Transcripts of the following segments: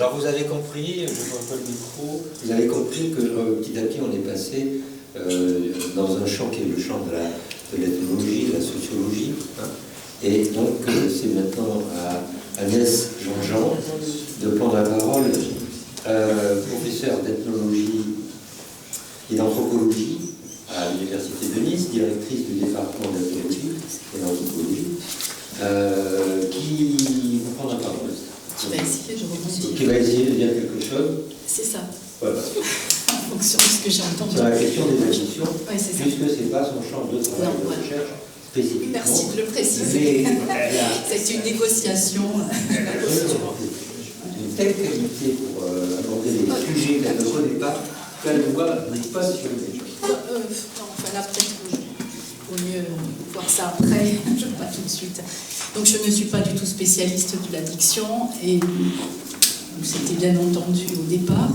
Alors vous avez compris, je vois pas le micro, vous avez compris que petit à petit on est passé dans un champ qui est le champ de l'ethnologie, de la sociologie. Hein. Et donc c'est maintenant à Agnès Jean-Jean de prendre la parole, professeur d'ethnologie et d'anthropologie à l'Université de Nice, directrice du département d'ethnologie et d'anthropologie, qui vous prend la parole. Qui va essayer de rebondir. Qui va essayer de dire quelque chose. C'est ça. Voilà. En fonction de ce que j'ai entendu. Sur la question des addictions, oui, puisque ce n'est pas son champ de travail de recherche spécifiquement. Merci de le préciser. C'est une négociation. Une telle qualité pour aborder des sujets qu'elle ne connaît pas, qu'elle ne voit pas sur les choses. Enfin là, peut-être qu'il vaut mieux voir ça après, je ne pas tout de suite. Donc je ne suis pas du tout spécialiste de l'addiction et c'était bien entendu au départ.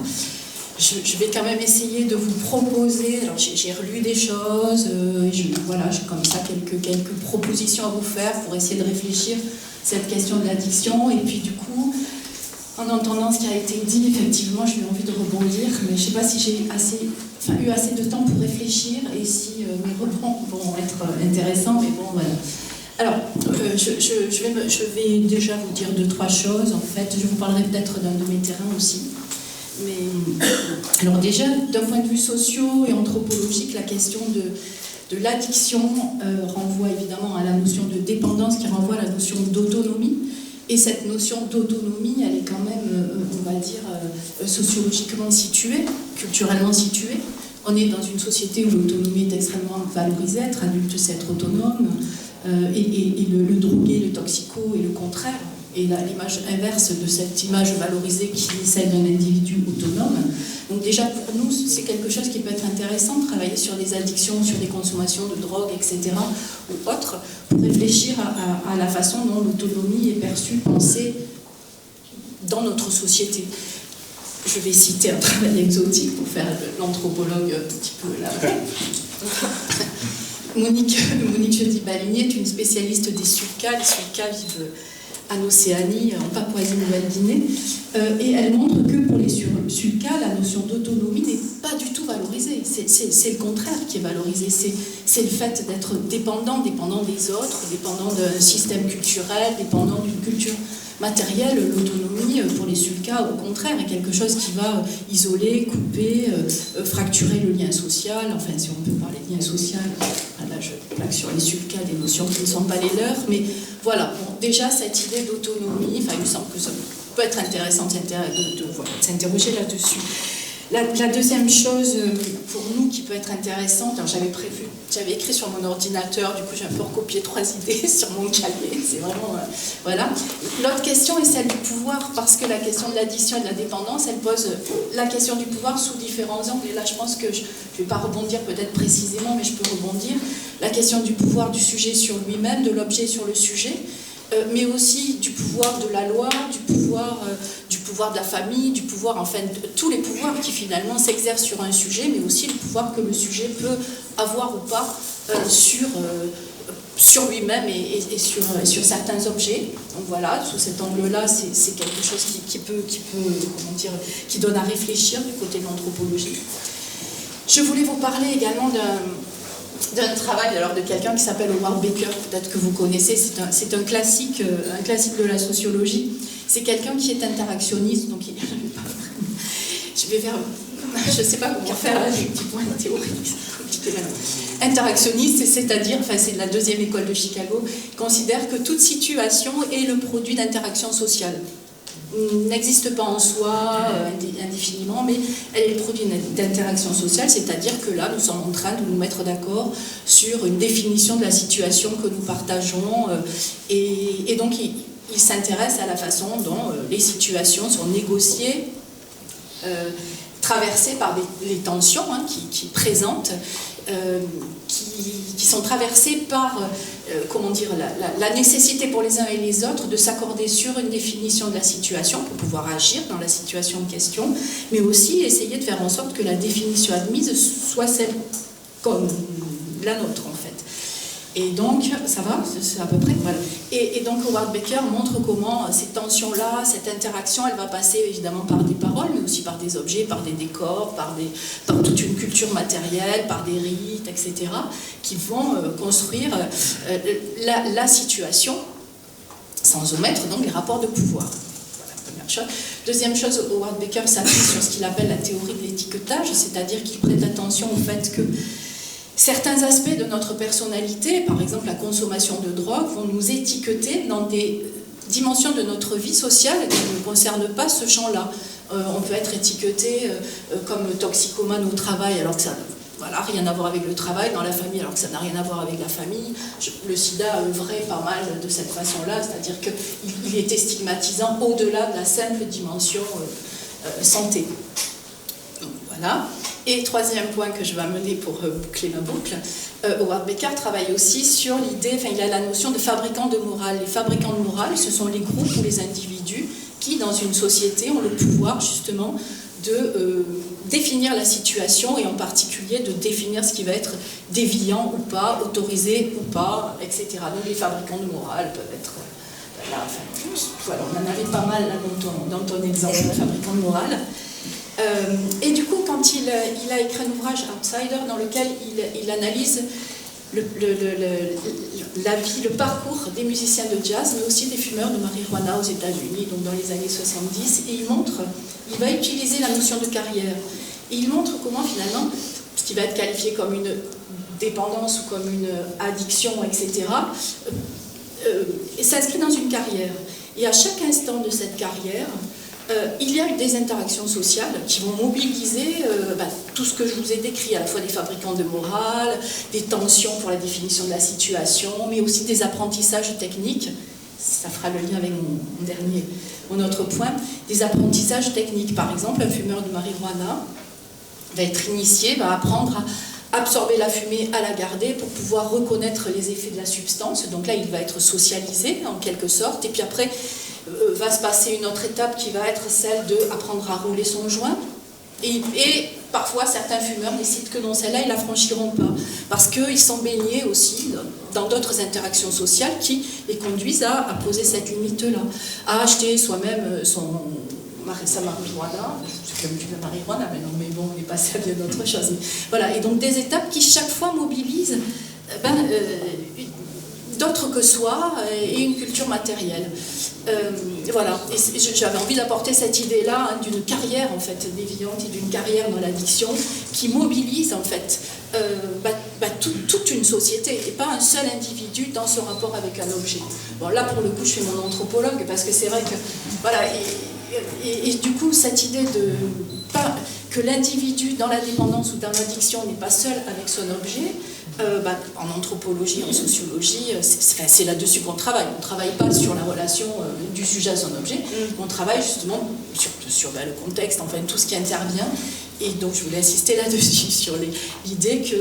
Je vais quand même essayer de vous proposer, alors j'ai relu des choses, voilà, j'ai comme ça quelques propositions à vous faire pour essayer de réfléchir cette question de l'addiction. Et puis du coup, en entendant ce qui a été dit, effectivement, j'ai eu envie de rebondir, mais je ne sais pas si j'ai eu assez de temps pour réfléchir et si mes rebonds vont être intéressants, mais bon, voilà. Alors, je vais déjà vous dire 2-3 choses, en fait. Je vous parlerai peut-être d'un de mes terrains aussi. Mais, alors déjà, d'un point de vue socio et anthropologique, la question de l'addiction renvoie évidemment à la notion de dépendance qui renvoie à la notion d'autonomie. Et cette notion d'autonomie, elle est quand même, on va dire, sociologiquement située, culturellement située. On est dans une société où l'autonomie est extrêmement valorisée, être adulte, c'est être autonome, et le drogué, le toxico est le contraire. Et l'image inverse de cette image valorisée qui est celle d'un individu autonome. Donc déjà pour nous, c'est quelque chose qui peut être intéressant, de travailler sur des addictions, sur des consommations de drogue, etc. ou autres, pour réfléchir à la façon dont l'autonomie est perçue, pensée dans notre société. Je vais citer un travail exotique pour faire l'anthropologue un petit peu là. Monique Jeudi-Baligny est une spécialiste des sulcas. Les sulcas vivent en Océanie, en Papouasie-Nouvelle-Guinée, et elle montre que pour les sulcas, la notion d'autonomie n'est pas du tout valorisée. C'est le contraire qui est valorisé. C'est le fait d'être dépendant des autres, dépendant d'un système culturel, dépendant d'une culture matérielle. L'autonomie, pour les sulcas, au contraire, est quelque chose qui va isoler, couper, fracturer le lien social. Enfin, si on peut parler de lien social, là je plaque sur les sulcas des notions qui ne sont pas les leurs, mais voilà, bon, déjà cette idée d'autonomie, enfin il me semble que ça peut être intéressant de s'interroger là-dessus. La deuxième chose pour nous qui peut être intéressante, j'avais écrit sur mon ordinateur, du coup j'ai un peu recopié 3 idées sur mon cahier, c'est vraiment, voilà. L'autre question est celle du pouvoir, parce que la question de l'addiction et de la dépendance, elle pose la question du pouvoir sous différents angles, et là je pense que je ne vais pas rebondir peut-être précisément, mais je peux rebondir. La question du pouvoir du sujet sur lui-même, de l'objet sur le sujet, mais aussi du pouvoir de la loi, du pouvoir de la famille, du pouvoir, enfin, de tous les pouvoirs qui finalement s'exercent sur un sujet, mais aussi le pouvoir que le sujet peut avoir ou pas sur lui-même et sur certains objets. Donc voilà, sous cet angle-là, c'est quelque chose qui peut comment dire, qui donne à réfléchir du côté de l'anthropologie. Je voulais vous parler également d'un travail alors de quelqu'un qui s'appelle Howard Baker, peut-être que vous connaissez, c'est un classique de la sociologie. C'est quelqu'un qui est interactionniste, donc je ne sais pas comment faire avec du point théorique, interactionniste, c'est-à-dire, enfin c'est la deuxième école de Chicago, considère que toute situation est le produit d'interaction sociale. N'existe pas en soi indéfiniment, mais elle est le produit d'interaction sociale, c'est-à-dire que là, nous sommes en train de nous mettre d'accord sur une définition de la situation que nous partageons, et donc il s'intéresse à la façon dont les situations sont négociées, traversées par les tensions qui présentent, qui sont traversées par comment dire, la nécessité pour les uns et les autres de s'accorder sur une définition de la situation pour pouvoir agir dans la situation en question, mais aussi essayer de faire en sorte que la définition admise soit celle comme la nôtre en fait. Et donc, ça va, c'est à peu près, voilà. Et donc Howard Baker montre comment ces tensions-là, cette interaction, elle va passer évidemment par des paroles, mais aussi par des objets, par des décors, par toute une culture matérielle, par des rites, etc., qui vont construire la situation, sans omettre donc les rapports de pouvoir. Voilà, première chose. Deuxième chose, Howard Baker s'appuie sur ce qu'il appelle la théorie de l'étiquetage, c'est-à-dire qu'il prête attention au fait que certains aspects de notre personnalité, par exemple la consommation de drogue, vont nous étiqueter dans des dimensions de notre vie sociale qui ne concernent pas ce champ-là. On peut être étiqueté comme toxicomane au travail, alors que ça n'a rien à voir avec le travail, dans la famille, alors que ça n'a rien à voir avec la famille. Le sida a œuvré pas mal de cette façon-là, c'est-à-dire qu'il était stigmatisant au-delà de la simple dimension santé. Donc, voilà. Et troisième point que je vais amener pour boucler ma boucle, Howard Baker travaille aussi sur l'idée, il a la notion de fabricants de morale. Les fabricants de morale, ce sont les groupes ou les individus qui, dans une société, ont le pouvoir justement de définir la situation et en particulier de définir ce qui va être déviant ou pas, autorisé ou pas, etc. Donc les fabricants de morale peuvent être... voilà, on en avait pas mal là dans ton exemple de fabricant de morale. Et du coup, quand il a écrit un ouvrage Outsider dans lequel il analyse la vie, le parcours des musiciens de jazz, mais aussi des fumeurs de marijuana aux États-Unis, donc dans les années 70, et il va utiliser la notion de carrière. Et il montre comment finalement, ce qui va être qualifié comme une dépendance ou comme une addiction, etc., s'inscrit dans une carrière. Et à chaque instant de cette carrière, il y a eu des interactions sociales qui vont mobiliser tout ce que je vous ai décrit, à la fois des fabricants de morale, des tensions pour la définition de la situation, mais aussi des apprentissages techniques. Ça fera le lien avec mon autre point. Des apprentissages techniques. Par exemple, un fumeur de marijuana va être initié, va apprendre à absorber la fumée, à la garder pour pouvoir reconnaître les effets de la substance. Donc là, il va être socialisé en quelque sorte. Et puis après, va se passer une autre étape qui va être celle d'apprendre à rouler son joint. Et parfois, certains fumeurs décident que non, celle-là, ils ne la franchiront pas. Parce qu'ils sont baignés aussi dans d'autres interactions sociales qui les conduisent à poser cette limite-là. À acheter soi-même sa marijuana, c'est comme du marijuana maintenant, mais bon, on est passé à bien d'autres choses. Voilà, et donc des étapes qui chaque fois mobilisent d'autres que soi et une culture matérielle. Voilà, et j'avais envie d'apporter cette idée-là d'une carrière en fait déviante et d'une carrière dans l'addiction qui mobilise en fait toute une société et pas un seul individu dans ce rapport avec un objet. Bon, là pour le coup je suis mon anthropologue parce que c'est vrai que voilà et du coup cette idée que l'individu dans la dépendance ou dans l'addiction n'est pas seul avec son objet. En anthropologie, en sociologie, c'est là-dessus qu'on travaille. On ne travaille pas sur la relation du sujet à son objet, on travaille justement sur le contexte, enfin tout ce qui intervient. Et donc je voulais insister là-dessus, sur l'idée que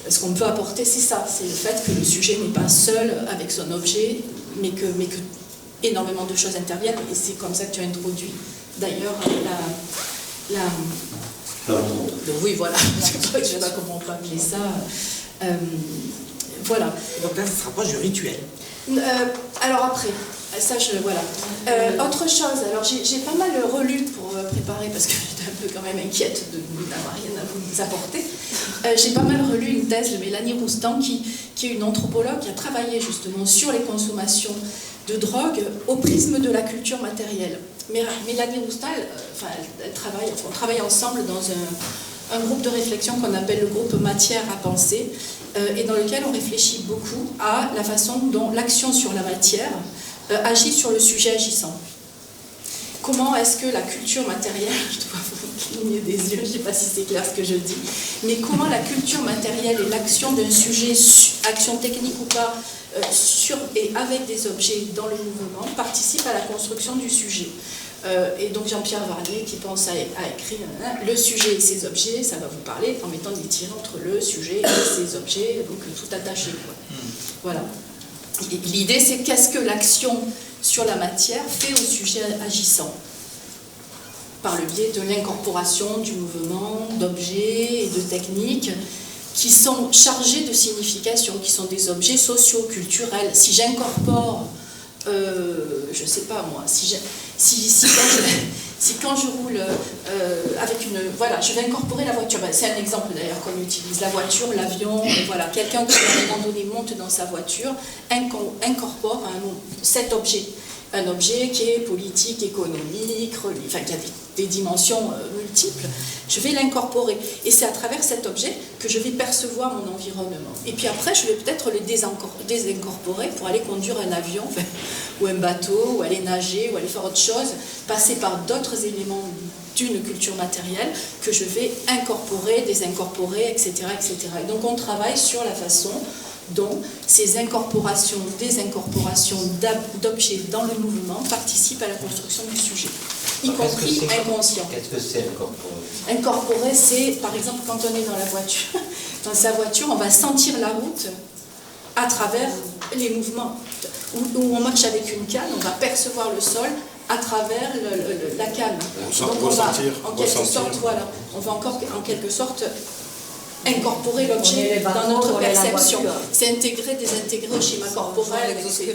ce qu'on peut apporter, c'est ça, c'est le fait que le sujet n'est pas seul avec son objet, mais que énormément de choses interviennent, et c'est comme ça que tu as introduit d'ailleurs oui, voilà, je ne sais pas comment on peut appeler ça. Voilà. Donc là, ça se rapproche du rituel. Alors après, ça voilà. Autre chose, alors j'ai pas mal relu pour préparer, parce que j'étais un peu quand même inquiète d'avoir rien à vous apporter. J'ai pas mal relu une thèse de Mélanie Roustan, qui est une anthropologue qui a travaillé justement sur les consommations de drogue au prisme de la culture matérielle. Mélanie Roustan, on travaille ensemble dans un groupe de réflexion qu'on appelle le groupe Matière à penser, et dans lequel on réfléchit beaucoup à la façon dont l'action sur la matière agit sur le sujet agissant. Comment est-ce que la culture matérielle, je dois vous cligner des yeux, je ne sais pas si c'est clair ce que je dis, mais comment la culture matérielle et l'action d'un sujet, action technique ou pas, sur et avec des objets dans le mouvement, participent à la construction du sujet. Et donc Jean-Pierre Varnier qui pense à écrire le sujet et ses objets, ça va vous parler en mettant des tirets entre le sujet et ses objets, donc tout attaché. Voilà. L'idée c'est qu'est-ce que l'action sur la matière fait au sujet agissant par le biais de l'incorporation du mouvement, d'objets et de techniques. qui sont chargés de signification, qui sont des objets sociaux, culturels. Si j'incorpore, je ne sais pas moi, si quand je roule avec une... Voilà, je vais incorporer la voiture. C'est un exemple d'ailleurs qu'on utilise. La voiture, l'avion, voilà. Quelqu'un qui à un moment donné monte dans sa voiture, incorpore cet objet. Un objet qui est politique, économique, enfin qui a des dimensions multiples. Je vais l'incorporer. Et c'est à travers cet objet que je vais percevoir mon environnement. Et puis après, je vais peut-être le désincorporer pour aller conduire un avion, ou un bateau, ou aller nager, ou aller faire autre chose, passer par d'autres éléments d'une culture matérielle que je vais incorporer, désincorporer, etc., etc. Et donc on travaille sur la façon dont ces incorporations, désincorporations d'objets dans le mouvement participent à la construction du sujet, y compris inconscient. Qu'est-ce que c'est incorporer? Incorporer, c'est par exemple quand on est dans la voiture, dans sa voiture, on va sentir la route à travers les mouvements. Où on marche avec une canne, on va percevoir le sol à travers la canne. Donc on va en quelque sorte, voilà, on va encore en quelque sorte incorporer l'objet dans notre perception. C'est intégrer, désintégrer au schéma corporel, etc.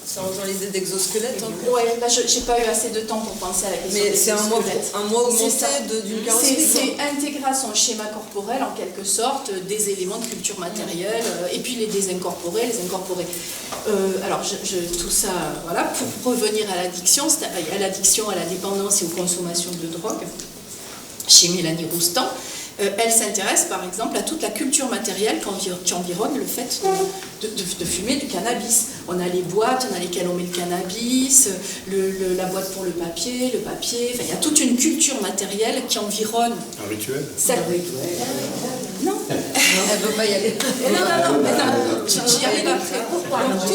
Ça rejoint l'idée d'exosquelette. Oui, là j'ai pas eu assez de temps pour penser à la question. Mais c'est un mois augmenté d'une carrosserie. C'est intégrer à son schéma corporel en quelque sorte des éléments de culture matérielle et puis les désincorporer, les incorporer. Alors tout ça, voilà, pour revenir à l'addiction, à la dépendance et aux consommations de drogue, chez Mélanie Roustan. Elle s'intéresse par exemple à toute la culture matérielle qui environne le fait de fumer du cannabis. On a les boîtes dans lesquelles on met le cannabis, la boîte pour le papier, enfin il y a toute une culture matérielle qui environne... Un rituel? Non. Elle ne veut pas y aller. Non, j'y arrive après. Donc,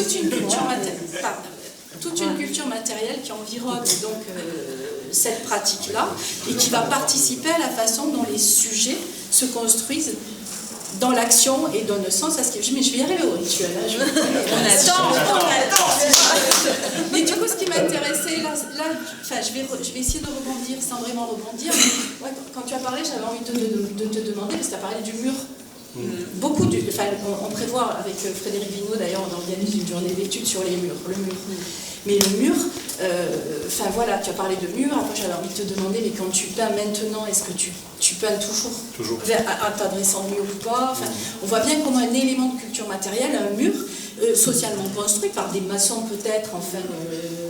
toute une culture matérielle qui environne donc cette pratique-là et qui va participer à la façon dont les sujets se construisent dans l'action et donnent sens à ce que je... Mais je vais y arriver au rituel. Hein. Mais du coup, ce qui m'intéressait, là je vais essayer de rebondir sans vraiment rebondir. Ouais, quand tu as parlé, j'avais envie de te demander, parce que tu as parlé du mur. On prévoit avec Frédéric Vignot, d'ailleurs, on organise une journée d'études sur les murs, le mur. Mais le mur, voilà, tu as parlé de mur, après j'avais envie de te demander, mais quand tu peins maintenant, est-ce que tu peins toujours en t'adressant au mur ou pas? On voit bien comment un élément de culture matérielle, un mur, socialement construit par des maçons peut-être,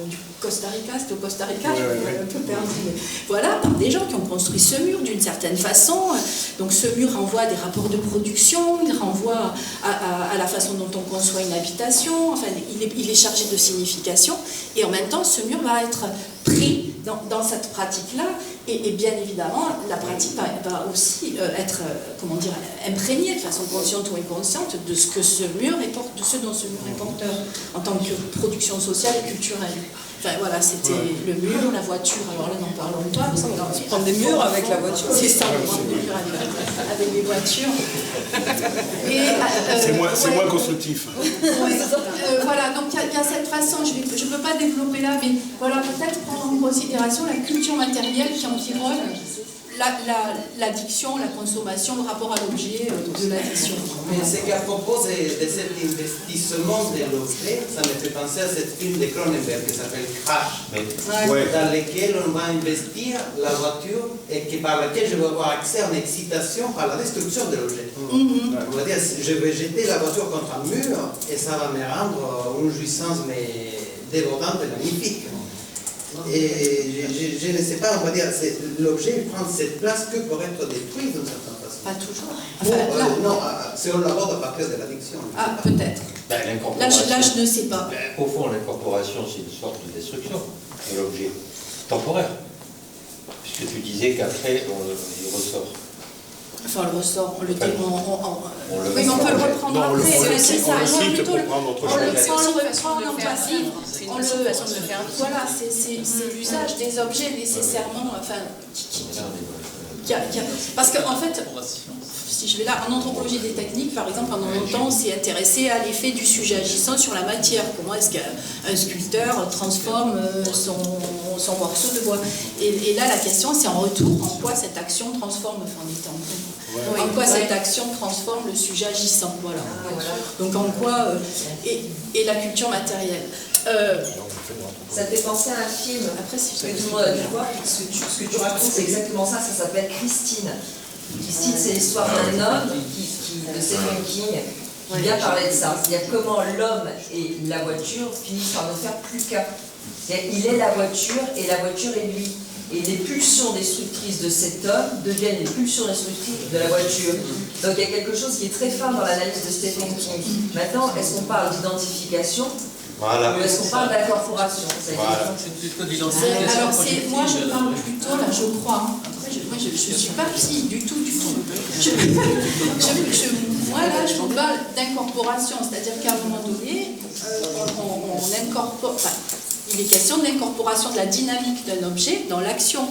du Costa Rica, c'était au Costa Rica, je suis un peu perdue, mais voilà, par des gens qui ont construit ce mur d'une certaine façon. Donc ce mur renvoie à des rapports de production, il renvoie à la façon dont on conçoit une habitation, enfin il est chargé de signification, et en même temps ce mur va être pris dans cette pratique-là, et bien évidemment la pratique va aussi être, imprégnée de façon consciente ou inconsciente de ce que ce mur est porteur, de ce dont ce mur est porteur en tant que production sociale et culturelle. Enfin voilà, c'était le mur, la voiture, alors là n'en parlons pas. On se prend des murs avec la voiture. C'est ça, on prend des murs avec les voitures. C'est moins constructif. Voilà, donc il y a cette façon, je ne peux pas développer là, mais voilà, peut-être prendre en considération la culture matérielle qui environne l'addiction, la consommation, le rapport à l'objet de l'addiction. Mais ce qu'à propos de cet investissement de l'objet, ça me fait penser à cette film de Cronenberg qui s'appelle Crash, dans lequel on va investir la voiture et par laquelle je vais avoir accès à une excitation par la destruction de l'objet. On va dire, je vais jeter la voiture contre un mur et ça va me rendre une jouissance dévorante et magnifique. Et je ne sais pas, on va dire, l'objet prend cette place que pour être détruit d'une certaine façon. Pas toujours. Non, si on l'aborde à partir de l'addiction. Ah, peut-être. Là, je ne sais pas. Au fond, l'incorporation, c'est une sorte de destruction de l'objet temporaire. Puisque tu disais qu'après, il ressort. Enfin, on le ressort, on le dit, oui, mais on peut le reprendre après. C'est ça. On le reprend en passif. Voilà, c'est l'usage des objets nécessairement. Parce qu'en fait, si je vais là, en anthropologie des techniques, par exemple, pendant longtemps, on s'est intéressé à l'effet du sujet agissant sur la matière. Comment est-ce qu'un sculpteur transforme son morceau de bois? Et là, la question, c'est en retour, en quoi cette action transforme, En quoi cette action transforme le sujet agissant, voilà. Donc en quoi, et la culture matérielle. Ça fait penser à un film, Après, si que tout le monde a dû voir, ce que tu racontes, c'est exactement ça, ça s'appelle Christine. Christine, c'est l'histoire d'un homme de Stephen King, qui vient parler de ça. C'est-à-dire comment l'homme et la voiture finissent par ne faire plus qu'un. Il est la voiture et la voiture est lui. Et les pulsions destructrices de cet homme deviennent les pulsions destructrices de la voiture. Donc il y a quelque chose qui est très fin dans l'analyse de Stephen King. Maintenant, est-ce qu'on parle d'identification ou est-ce qu'on parle d'incorporation? Voilà. Alors moi je parle plutôt, là je crois, après moi je ne suis pas psy du tout. Moi là je vous parle d'incorporation, c'est-à-dire qu'à un moment donné, on incorpore, enfin, il est question de l'incorporation de la dynamique d'un objet dans l'action.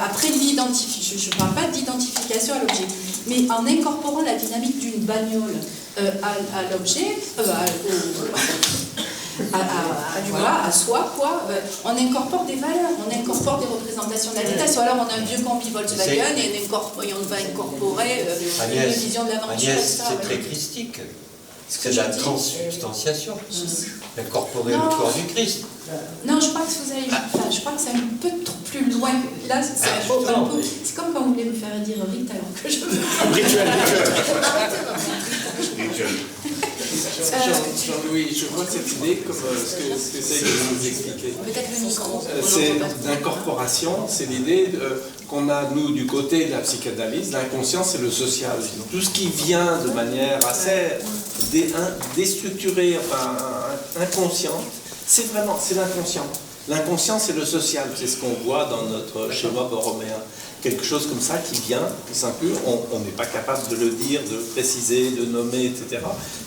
Après l'identification, je ne parle pas d'identification à l'objet, mais en incorporant la dynamique d'une bagnole à l'objet, à soi, quoi. On incorpore des valeurs, on incorpore des représentations de la vitesse. Ou alors on a un vieux combi Volkswagen et on va incorporer une vision de l'aventure. Agnès, c'est très christique. C'est de la transsubstantiation. Incorporer le corps du Christ. Non, je crois que vous avez. Enfin, je crois que c'est un peu trop plus loin. Là, c'est comme quand vous voulez me faire dire rite alors que je veux. Rituel. Jean-Louis, je vois cette idée comme ce que c'est que vous nous expliquez. Peut-être le micro. C'est d'incorporation, c'est l'idée qu'on a, nous, du côté de la psychanalyse, l'inconscient, c'est le social. Tout ce qui vient de manière assez déstructurée, enfin inconsciente, c'est l'inconscient. L'inconscient, c'est le social, c'est ce qu'on voit dans notre schéma borroméen. Quelque chose comme ça qui vient, qui s'inclut, on n'est pas capable de le dire, de le préciser, de nommer, etc.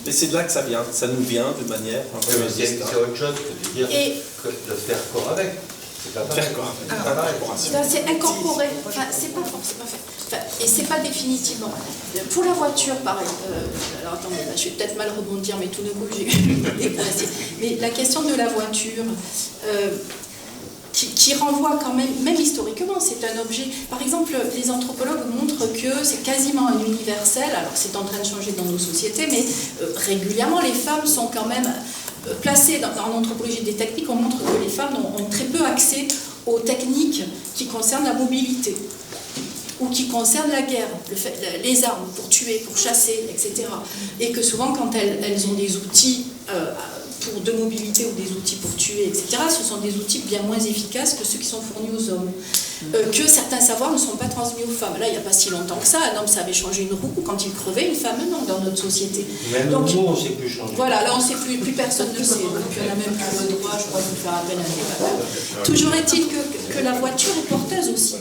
Mais c'est de là que ça vient, ça nous vient de manière un peu C'est autre chose que de dire que de faire corps avec. C'est pas pareil. faire quoi. C'est incorporé, enfin, c'est pas forcément fait. Enfin, et c'est pas définitivement. Pour la voiture, pareil. Alors attendez, là, je vais peut-être mal rebondir, mais tout d'un coup, j'ai des points. Mais la question de la voiture, qui renvoie quand même historiquement, c'est un objet. Par exemple, les anthropologues montrent que c'est quasiment un universel. Alors c'est en train de changer dans nos sociétés, mais régulièrement, les femmes sont quand même placées dans l'anthropologie des techniques. On montre que les femmes ont très peu accès aux techniques qui concernent la mobilité ou qui concernent la guerre, les armes pour tuer, pour chasser, etc. Et que souvent, quand elles ont des outils de mobilité ou des outils pour tuer, etc., ce sont des outils bien moins efficaces que ceux qui sont fournis aux hommes. Que certains savoirs ne sont pas transmis aux femmes. Là, il n'y a pas si longtemps que ça, un homme savait changer une roue quand il crevait, une femme non, dans notre société. Même nous, on ne sait plus changer. Voilà, là, on ne sait plus personne ne sait. Donc, on n'a même plus le droit, je crois, de faire appel à des valeurs. Toujours est-il que la voiture est porteuse aussi.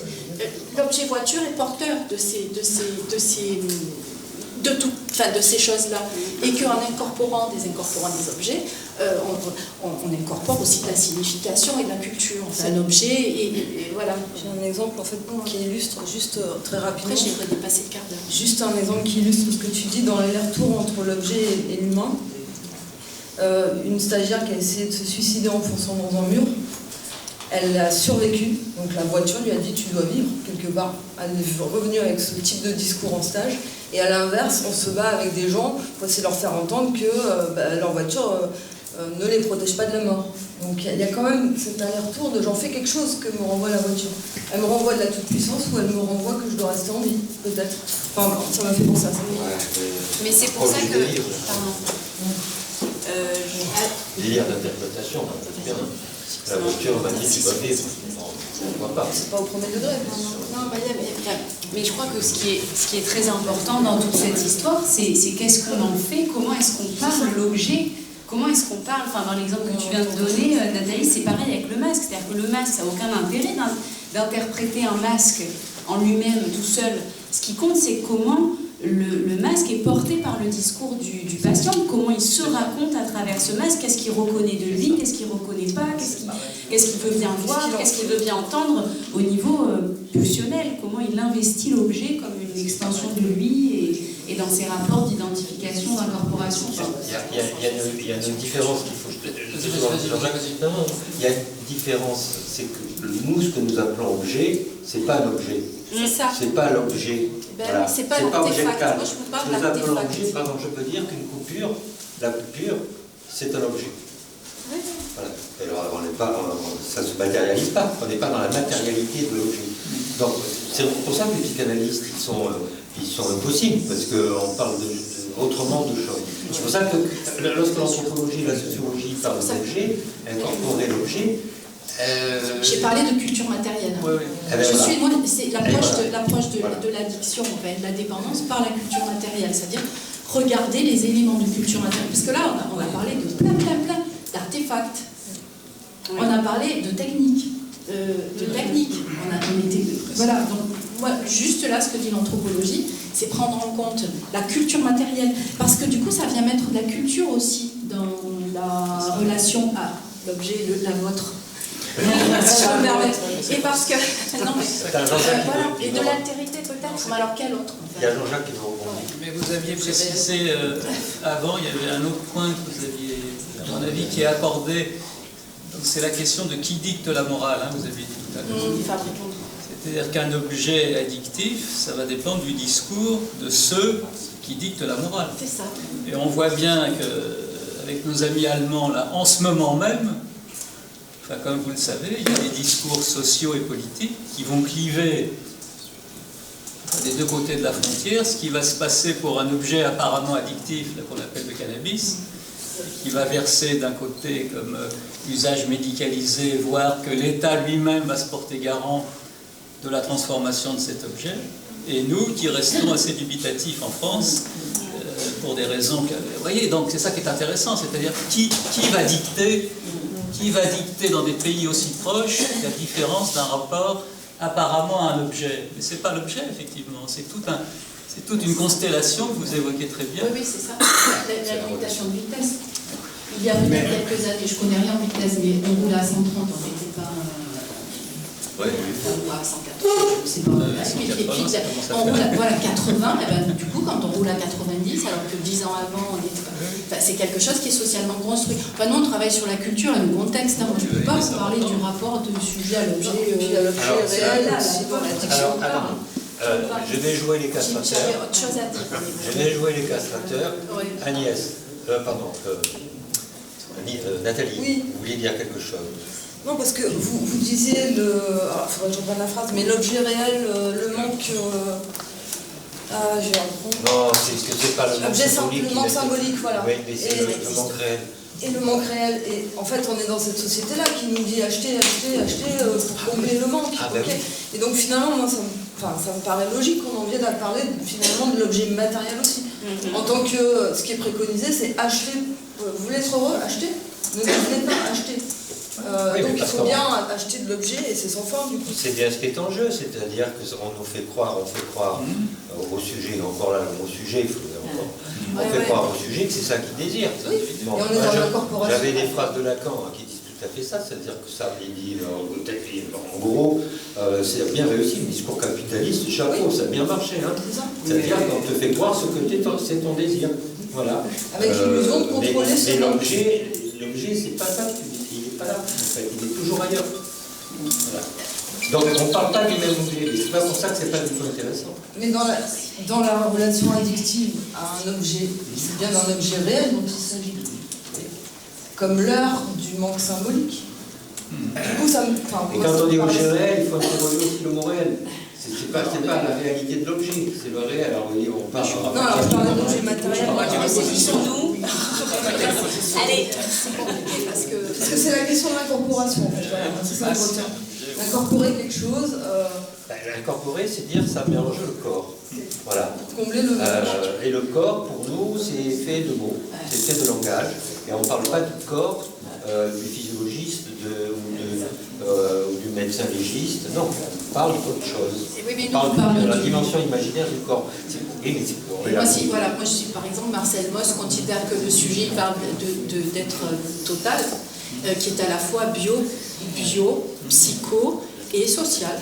L'objet voiture est porteur de ces choses-là, et qu'en incorporant des objets, on incorpore aussi de la signification et de la culture. C'est un objet, et voilà. J'ai un exemple en fait qui illustre juste très rapidement. Après, j'aimerais dépasser le quart d'heure. Juste un exemple qui illustre ce que tu dis dans l'aller-retour entre l'objet et l'humain. Une stagiaire qui a essayé de se suicider en fonçant dans un mur. Elle a survécu, donc la voiture lui a dit tu dois vivre quelque part. Elle est revenue avec ce type de discours en stage. Et à l'inverse, on se bat avec des gens pour essayer de leur faire entendre que leur voiture ne les protège pas de la mort. Donc il y a quand même cet aller-retour de j'en fais quelque chose que me renvoie la voiture. Elle me renvoie de la toute-puissance ou elle me renvoie que je dois rester en vie, peut-être. Enfin, ça m'a fait penser à ça. Mais c'est pour ça que... Pardon. Délire d'interprétation, la voiture m'a dit tu vas vivre. C'est pas au premier degré. Non, mais je crois que ce qui est très important dans toute cette histoire, c'est qu'est-ce qu'on en fait, comment est-ce qu'on parle l'objet, comment est-ce qu'on parle, enfin dans l'exemple que tu viens de donner, Nathalie, c'est pareil avec le masque, c'est-à-dire que le masque, ça n'a aucun intérêt d'interpréter un masque en lui-même tout seul. Ce qui compte, c'est comment le masque est porté par le discours du patient, comment il se raconte à travers ce masque, qu'est-ce qu'il reconnaît de lui, qu'est-ce qu'il ne reconnaît pas, qu'est-ce qu'il veut bien voir, qu'est-ce qu'il veut bien entendre au niveau pulsionnel, comment il investit l'objet comme une extension de lui et dans ses rapports d'identification, d'incorporation. Il y a une différence qu'il faut... Non, il y a une différence, c'est que nous, ce que nous appelons objet, c'est pas un objet. C'est ça. C'est pas l'objet. Ben Voilà. oui, c'est pas objet l'artefact. calme. Moi, je vous parle Ce que nous appelons d'artefact. objet, par exemple, je peux dire qu'une coupure, la coupure, c'est un objet. Oui. Voilà. Et alors, ça ne se matérialise pas, on n'est pas dans la matérialité de l'objet. Donc, c'est pour ça que les psychanalystes, ils sont impossibles, parce qu'on parle autrement de choses. C'est pour ça que lorsque l'anthropologie et la sociologie parlent d'objet, incorporer l'objet, j'ai parlé de culture matérielle. Oui, oui. C'est l'approche de l'addiction, en fait, de la dépendance par la culture matérielle, c'est-à-dire regarder les éléments de culture matérielle. Parce que là, on a parlé de plein d'artefacts. On a parlé de techniques. Voilà, donc moi, juste là, ce que dit l'anthropologie, c'est prendre en compte la culture matérielle. Parce que du coup, ça vient mettre de la culture aussi dans la relation à l'objet, la vôtre. Si je me permets. Et parce que. Non, mais. Voilà, et de l'altérité peut-être, mais alors quel autre en fait. Il y a Jean-Jacques qui vous répond. Mais vous aviez précisé avant, il y avait un autre point que vous aviez, à mon avis, qui est accordé. C'est la question de qui dicte la morale, hein, vous avez dit tout à l'heure. C'est-à-dire qu'un objet addictif, ça va dépendre du discours de ceux qui dictent la morale. C'est ça. Et on voit bien qu'avec nos amis allemands, là, en ce moment même, enfin, comme vous le savez, il y a des discours sociaux et politiques qui vont cliver des deux côtés de la frontière. Ce qui va se passer pour un objet apparemment addictif, qu'on appelle le cannabis, qui va verser d'un côté comme usage médicalisé, voire que l'État lui-même va se porter garant de la transformation de cet objet, et nous qui restons assez dubitatifs en France, pour des raisons que... Vous voyez, donc c'est ça qui est intéressant, c'est-à-dire qui va dicter dans des pays aussi proches la différence d'un rapport apparemment à un objet. Mais ce n'est pas l'objet, effectivement, c'est toute une constellation que vous évoquez très bien. Oui, c'est ça, la limitation de vitesse. Il y a peut-être quelques années, je ne connais rien en vitesse, mais on roule à 130, on n'était pas... on roule à 180, je ne sais pas. Et puis, on roule à 80, et ben, du coup, quand on roule à 90, alors que 10 ans avant, c'est quelque chose qui est socialement construit. Enfin, nous, on travaille sur la culture et le contexte. Hein. Moi, je ne peux pas vous parler du rapport du sujet à l'objet réel, je vais jouer les castrateurs. J'avais autre chose à dire. Je vais jouer les castrateurs. Agnès, Nathalie, oui. Vous vouliez dire quelque chose? Non, parce que vous disiez, il faudrait que je reprenne la phrase, mais l'objet réel, le manque... j'ai un trou. Non, c'est pas le manque symbolique. Le manque symbolique, voilà. Oui, mais c'est le manque réel. Et le manque réel. Et en fait, on est dans cette société-là qui nous dit acheter pour combler le manque. Ah, ben oui. Et donc finalement, moi, ça me paraît logique qu'on en vienne à parler finalement de l'objet matériel aussi. En tant que ce qui est préconisé, c'est acheter. Vous voulez être heureux, achetez. Ne voulez pas acheter. Donc il faut bien acheter de l'objet et c'est sans forme du coup. C'est bien ce qui est en jeu, c'est-à-dire qu'on nous fait croire, au sujet, encore là le mot sujet, il faut encore. On fait croire au sujet que c'est ça qu'il désire. Oui. Bon, et on est dans la corporation. J'avais des phrases de Lacan qui disent tout à fait ça, c'est-à-dire que ça, il dit, en gros, c'est bien réussi, le discours capitaliste, chapeau, ça a bien marché. Hein. C'est-à-dire qu'on te fait croire ce que c'est ton désir. Voilà. Avec l'illusion de contrôler ce manque. L'objet, c'est pas ça, il n'est pas là, en fait, il est toujours ailleurs. Voilà. Donc on ne parle pas du même objet, mais c'est pas pour ça que c'est pas du tout intéressant. Mais dans la relation addictive à un objet, c'est bien d'un objet réel dont il s'agit. Comme l'heure du manque symbolique. Du coup, ça me... Et quand on dit objet réel, il faut interroger aussi le mot réel. C'est pas la réalité de l'objet, c'est le réel. Alors on parle... Non, alors je parlais d'objet matériel. Allez. Parce que c'est la question de l'incorporation, en fait. C'est ça que je retiens. Incorporer quelque chose... Incorporer, c'est dire ça mélange le corps. Voilà. Pour combler le... et le corps, pour nous, c'est fait de mots, c'est fait de langage. Et on ne parle pas du corps du physiologiste ou du médecin légiste. Non, on parle d'autre chose. Oui, on parle de la dimension imaginaire du corps. Moi, je suis par exemple, Marcel Mauss considère que le sujet parle d'être total, qui est à la fois bio, psycho et social.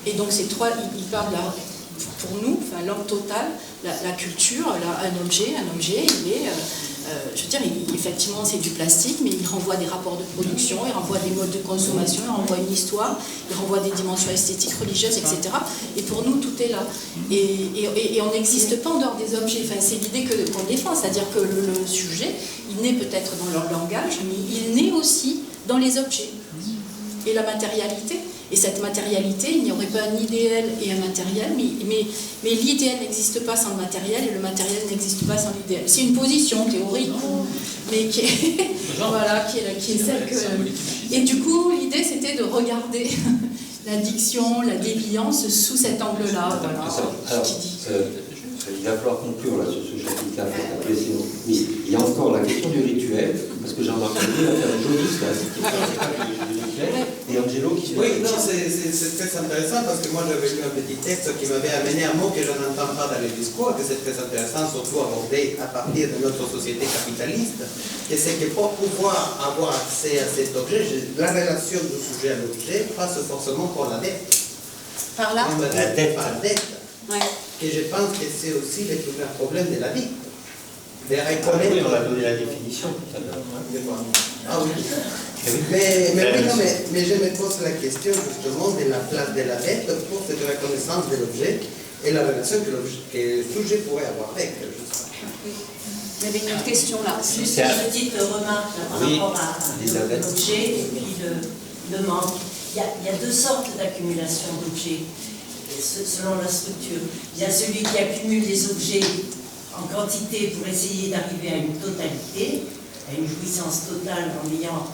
Et donc ces trois, il parle pour nous, l'homme total, la culture, un objet, il est je veux dire, effectivement, c'est du plastique, mais il renvoie des rapports de production, il renvoie des modes de consommation, il renvoie une histoire, il renvoie des dimensions esthétiques, religieuses, etc. Et pour nous, tout est là. Et on n'existe pas en dehors des objets. Enfin, c'est l'idée qu'on défend, c'est-à-dire que le sujet, il naît peut-être dans leur langage, mais il naît aussi dans les objets. Et la matérialité. Et cette matérialité, il n'y aurait pas un idéal et un matériel, mais l'idéal n'existe pas sans le matériel et le matériel n'existe pas sans l'idéal. C'est une position théorique, mais qui est, voilà, qui est celle que... Et du coup, l'idée, c'était de regarder l'addiction, la déviance sous cet angle-là. Voilà, alors, il va falloir conclure là, sur ce chapitre-là. Mais il y a encore la question du rituel, parce que Jean-Marc André va faire une jolie slide. Et Angelo qui... Oui, non, c'est très intéressant parce que moi j'avais lu un petit texte qui m'avait amené un mot que je n'entends pas dans les discours, que c'est très intéressant, surtout abordé à partir de notre société capitaliste, et c'est que pour pouvoir avoir accès à cet objet, la relation du sujet à l'objet passe forcément par la dette. Par là La dette. Par la dette. Ouais. Et je pense que c'est aussi le plus grand problème de la vie. Oui, on a donné la définition tout à l'heure. Ah oui. Mais je me pose la question justement de la place de la dette pour cette reconnaissance de l'objet et la relation que le sujet pourrait avoir avec. Il y avait une autre question là. Juste une petite remarque par rapport à l'objet et puis le manque. Il y a deux sortes d'accumulation d'objets selon la structure. Il y a celui qui accumule des objets en quantité pour essayer d'arriver à une totalité, à une jouissance totale en ayant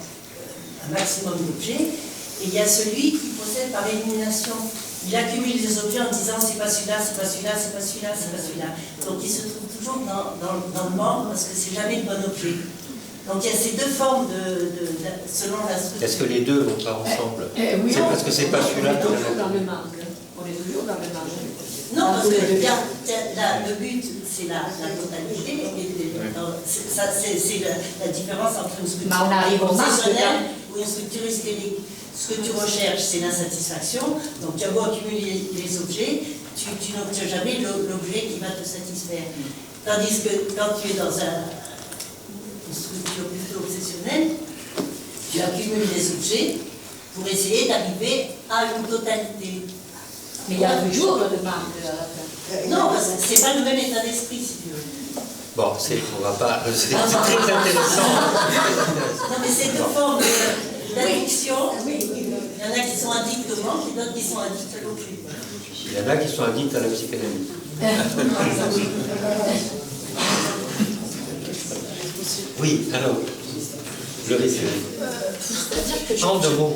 un maximum d'objets, et il y a celui qui possède par élimination. Il accumule des objets en disant c'est pas celui-là, c'est pas celui-là, c'est pas celui-là, c'est pas celui-là. Donc il se trouve toujours dans le manque parce que c'est jamais le bon objet. Donc il y a ces deux formes selon la structure. Est-ce que les deux vont pas ensemble? Oui, c'est parce que c'est pas celui-là on est toujours dans le manque. On est toujours dans le manque. Non, parce que le but, c'est la totalité. C'est la différence entre une structure professionnelle ou une structure hystérique. Ce que tu recherches, c'est l'insatisfaction. Donc, tu as beau accumuler les objets, tu n'obtiens jamais l'objet qui va te satisfaire. Tandis que quand tu es dans une structure plutôt obsessionnelle, tu accumules les objets pour essayer d'arriver à une totalité. Mais il y a toujours le manque. Non, parce que c'est pas le même état d'esprit, si tu veux. Bon, on va pas... C'est très intéressant. Non, mais c'est deux formes d'addiction. Il y en a qui sont addicts au manque et d'autres qui sont addicts à l'objet. Il y en a qui sont addicts à la psychanalyse. Oui, alors, le rituel. En deux mots.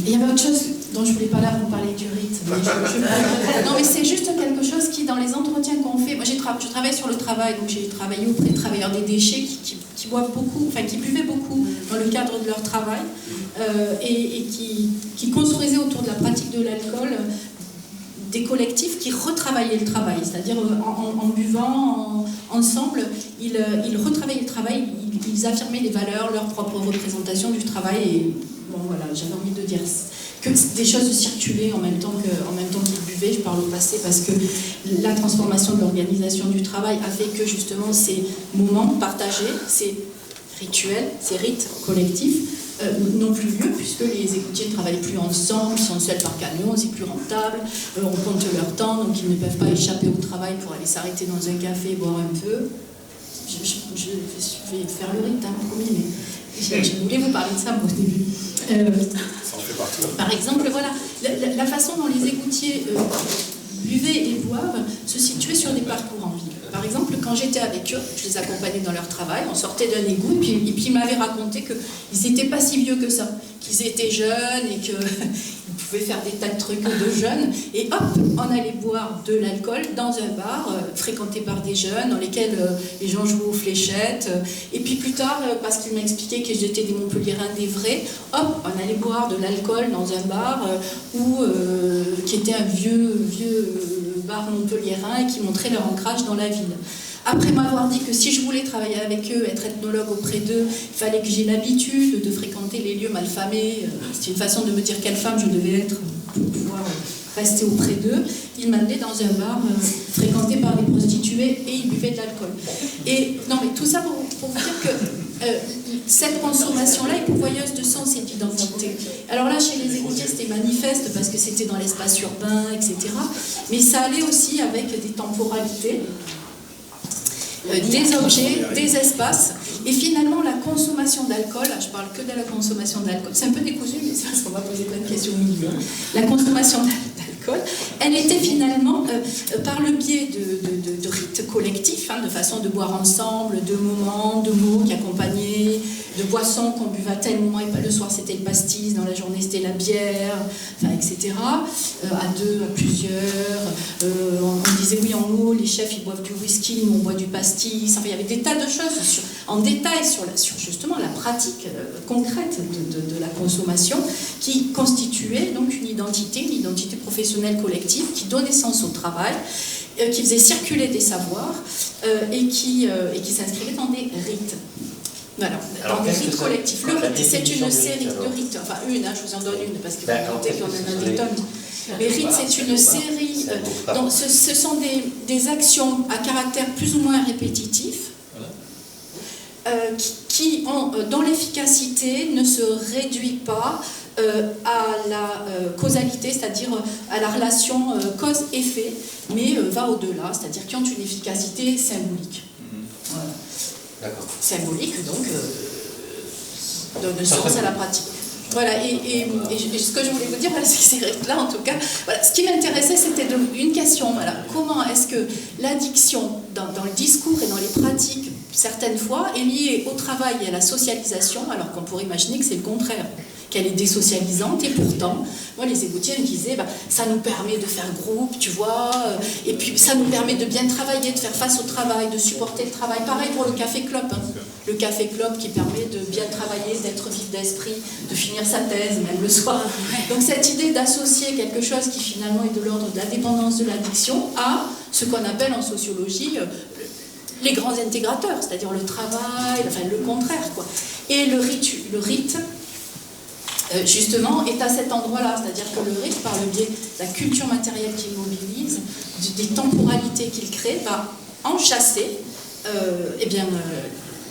Il y avait autre chose dont je voulais parler avant de parler du rite. Non, mais c'est juste quelque chose qui, dans les entretiens qu'on fait, moi je travaille sur le travail, donc j'ai travaillé auprès de travailleurs des déchets qui boivent beaucoup, enfin qui buvaient beaucoup dans le cadre de leur travail et qui construisaient autour de la pratique de l'alcool des collectifs qui retravaillaient le travail, c'est-à-dire en buvant ensemble, ils retravaillaient le travail, ils affirmaient les valeurs, leur propre représentation du travail et bon voilà, j'avais envie de dire que des choses circulaient en même temps qu'ils buvaient, je parle au passé parce que la transformation de l'organisation du travail a fait que justement ces moments partagés, ces rituels, ces rites collectifs n'ont plus lieu puisque les écoutiers ne travaillent plus ensemble, ils sont seuls par camion, c'est plus rentable, on compte leur temps, donc ils ne peuvent pas échapper au travail pour aller s'arrêter dans un café et boire un peu. Je vais faire le rite, promis, mais je voulais vous parler de ça moi, au début. Ça en fait partie. Par exemple, voilà, la façon dont les écoutiers buvaient et boivent se situaient sur des parcours en ville. Par exemple, quand j'étais avec eux, je les accompagnais dans leur travail, on sortait d'un égout, et puis ils m'avaient raconté qu'ils n'étaient pas si vieux que ça, qu'ils étaient jeunes et qu'ils pouvaient faire des tas de trucs de jeunes. Et hop, on allait boire de l'alcool dans un bar fréquenté par des jeunes, dans lesquels les gens jouaient aux fléchettes. Et puis plus tard, parce qu'ils m'expliquaient que j'étais des Montpelliérains des vrais, hop, on allait boire de l'alcool dans un bar qui était un vieux bar montpelliérain et qui montrait leur ancrage dans la ville. Après m'avoir dit que si je voulais travailler avec eux, être ethnologue auprès d'eux, il fallait que j'ai l'habitude de fréquenter les lieux malfamés. C'était une façon de me dire quelle femme je devais être pour pouvoir rester auprès d'eux, il m'amenait dans un bar fréquenté par des prostituées et il buvait de l'alcool. Et non, mais tout ça pour vous dire que cette consommation-là est pourvoyeuse de sens et d'identité. Alors là, chez les égoutiers, c'était manifeste parce que c'était dans l'espace urbain, etc. Mais ça allait aussi avec des temporalités, des objets, des espaces. Et finalement, la consommation d'alcool, je parle que de la consommation d'alcool, c'est un peu décousu, mais c'est parce qu'on va poser plein de questions au milieu. La consommation d'alcool, elle était finalement, par le biais de rites collectifs, de façon de boire ensemble, de moments, de mots qui accompagnaient, de boissons qu'on buvait à tel moment, et pas le soir c'était le pastis, dans la journée c'était la bière, etc. À deux, à plusieurs, on disait oui, en haut, les chefs ils boivent du whisky, nous on boit du pastis, enfin il y avait des tas de choses en détail sur justement la pratique concrète de la consommation qui constituait donc une identité professionnelle collective qui donnait sens au travail, qui faisait circuler des savoirs et qui s'inscrivait dans des rites. Voilà, dans des rites collectifs. Le rite, c'est une série de rites, enfin une, je vous en donne une parce que vous comptez qu'on en a des tonnes. Les rites, c'est une série, donc ce sont des actions à caractère plus ou moins répétitif, dont l'efficacité ne se réduit pas à la causalité, c'est-à-dire à la relation cause-effet, mais va au-delà, c'est-à-dire qui ont une efficacité symbolique. Voilà. Symbolique, donc, donne sens à la pratique. Voilà, et ce que je voulais vous dire, voilà, c'est là en tout cas, voilà, ce qui m'intéressait, c'était une question, voilà, comment est-ce que l'addiction, dans le discours et dans les pratiques, certaines fois, est liée au travail et à la socialisation, alors qu'on pourrait imaginer que c'est le contraire, qu'elle est désocialisante, et pourtant, moi les égoutiers me disaient, ça nous permet de faire groupe, tu vois, et puis ça nous permet de bien travailler, de faire face au travail, de supporter le travail. Pareil pour le café-clope, le café-clope qui permet de bien travailler, d'être vif d'esprit, de finir sa thèse, même le soir. Donc cette idée d'associer quelque chose qui finalement est de l'ordre de la dépendance de l'addiction à ce qu'on appelle en sociologie les grands intégrateurs, c'est-à-dire le travail, enfin le contraire, quoi. Et le rite justement, est à cet endroit-là, c'est-à-dire que le rite, par le biais de la culture matérielle qu'il mobilise, des temporalités qu'il crée, va enchasser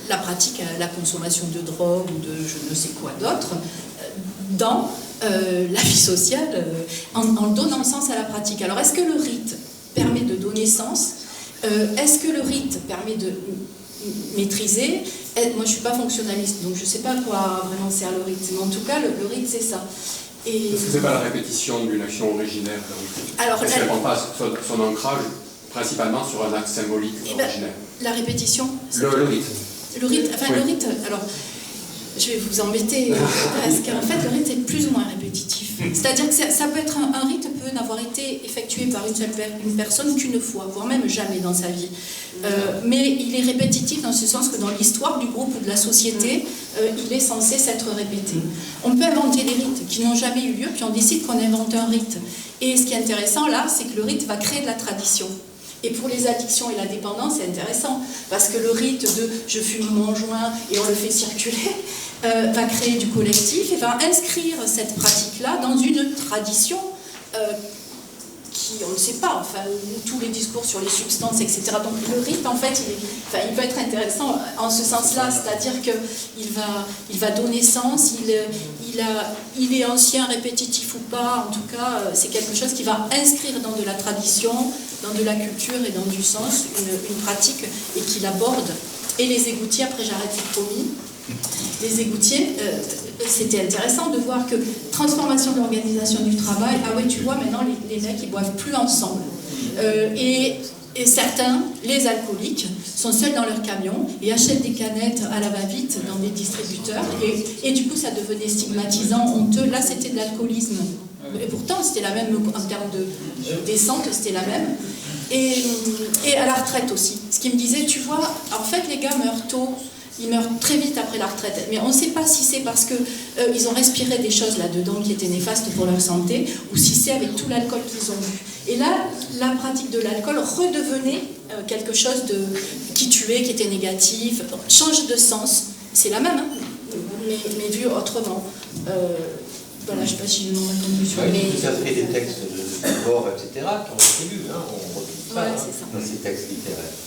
la pratique, la consommation de drogue ou de je ne sais quoi d'autre, dans la vie sociale, en donnant sens à la pratique. Alors, est-ce que le rite permet de donner sens ? Est-ce que le rite permet de maîtriser? Moi je ne suis pas fonctionnaliste, donc je ne sais pas à quoi vraiment sert le rite, mais en tout cas le rite c'est ça. Est-ce que ce n'est pas la répétition d'une action originaire? Alors, est-ce qu'elle ne prend pas son ancrage principalement sur un acte symbolique originaire? La répétition, le rite. Le rite, enfin oui. le rite, alors je vais vous embêter, parce qu'en fait le rite est plus ou moins répétitif. C'est-à-dire que ça peut être un rite peut n'avoir été effectué par une personne qu'une fois, voire même jamais dans sa vie. Mais il est répétitif dans ce sens que dans l'histoire du groupe ou de la société, il est censé s'être répété. On peut inventer des rites qui n'ont jamais eu lieu, puis on décide qu'on invente un rite. Et ce qui est intéressant là, c'est que le rite va créer de la tradition. Et pour les addictions et la dépendance, c'est intéressant, parce que le rite de « je fume mon joint et on le fait circuler » va créer du collectif et va inscrire cette pratique-là dans une tradition qui, on ne sait pas, enfin, tous les discours sur les substances, etc. Donc le rite, en fait, il peut être intéressant en ce sens-là, c'est-à-dire qu'il va donner sens, il est ancien, répétitif ou pas, en tout cas, c'est quelque chose qui va inscrire dans de la tradition, dans de la culture et dans du sens, une pratique, et qu'il aborde. Et les égoutiers, après j'arrête les promis, les égoutiers, c'était intéressant de voir que transformation de l'organisation du travail, ah ouais, tu vois, maintenant les mecs ils boivent plus ensemble. Et certains, les alcooliques, sont seuls dans leur camion et achètent des canettes à la va-vite dans des distributeurs. Et du coup, ça devenait stigmatisant, honteux. Là, c'était de l'alcoolisme. Et pourtant, c'était la même, en termes de descente, c'était la même. Et à la retraite aussi. Ce qui me disait, tu vois, en fait, les gars meurent tôt. Ils meurent très vite après la retraite. Mais on ne sait pas si c'est parce qu'ils ont respiré des choses là-dedans qui étaient néfastes pour leur santé, ou si c'est avec tout l'alcool qu'ils ont bu. Et là, la pratique de l'alcool redevenait quelque chose qui tuait, qui était négatif, change de sens. C'est la même, hein, mais vu autrement. Voilà, je ne sais pas si je m'en répondu sur Oui, mais... tout à fait des textes de bord, etc., qui ont été lus, hein, on retrouve ça, Ouais, hein, c'est ça. dans ces textes littéraires.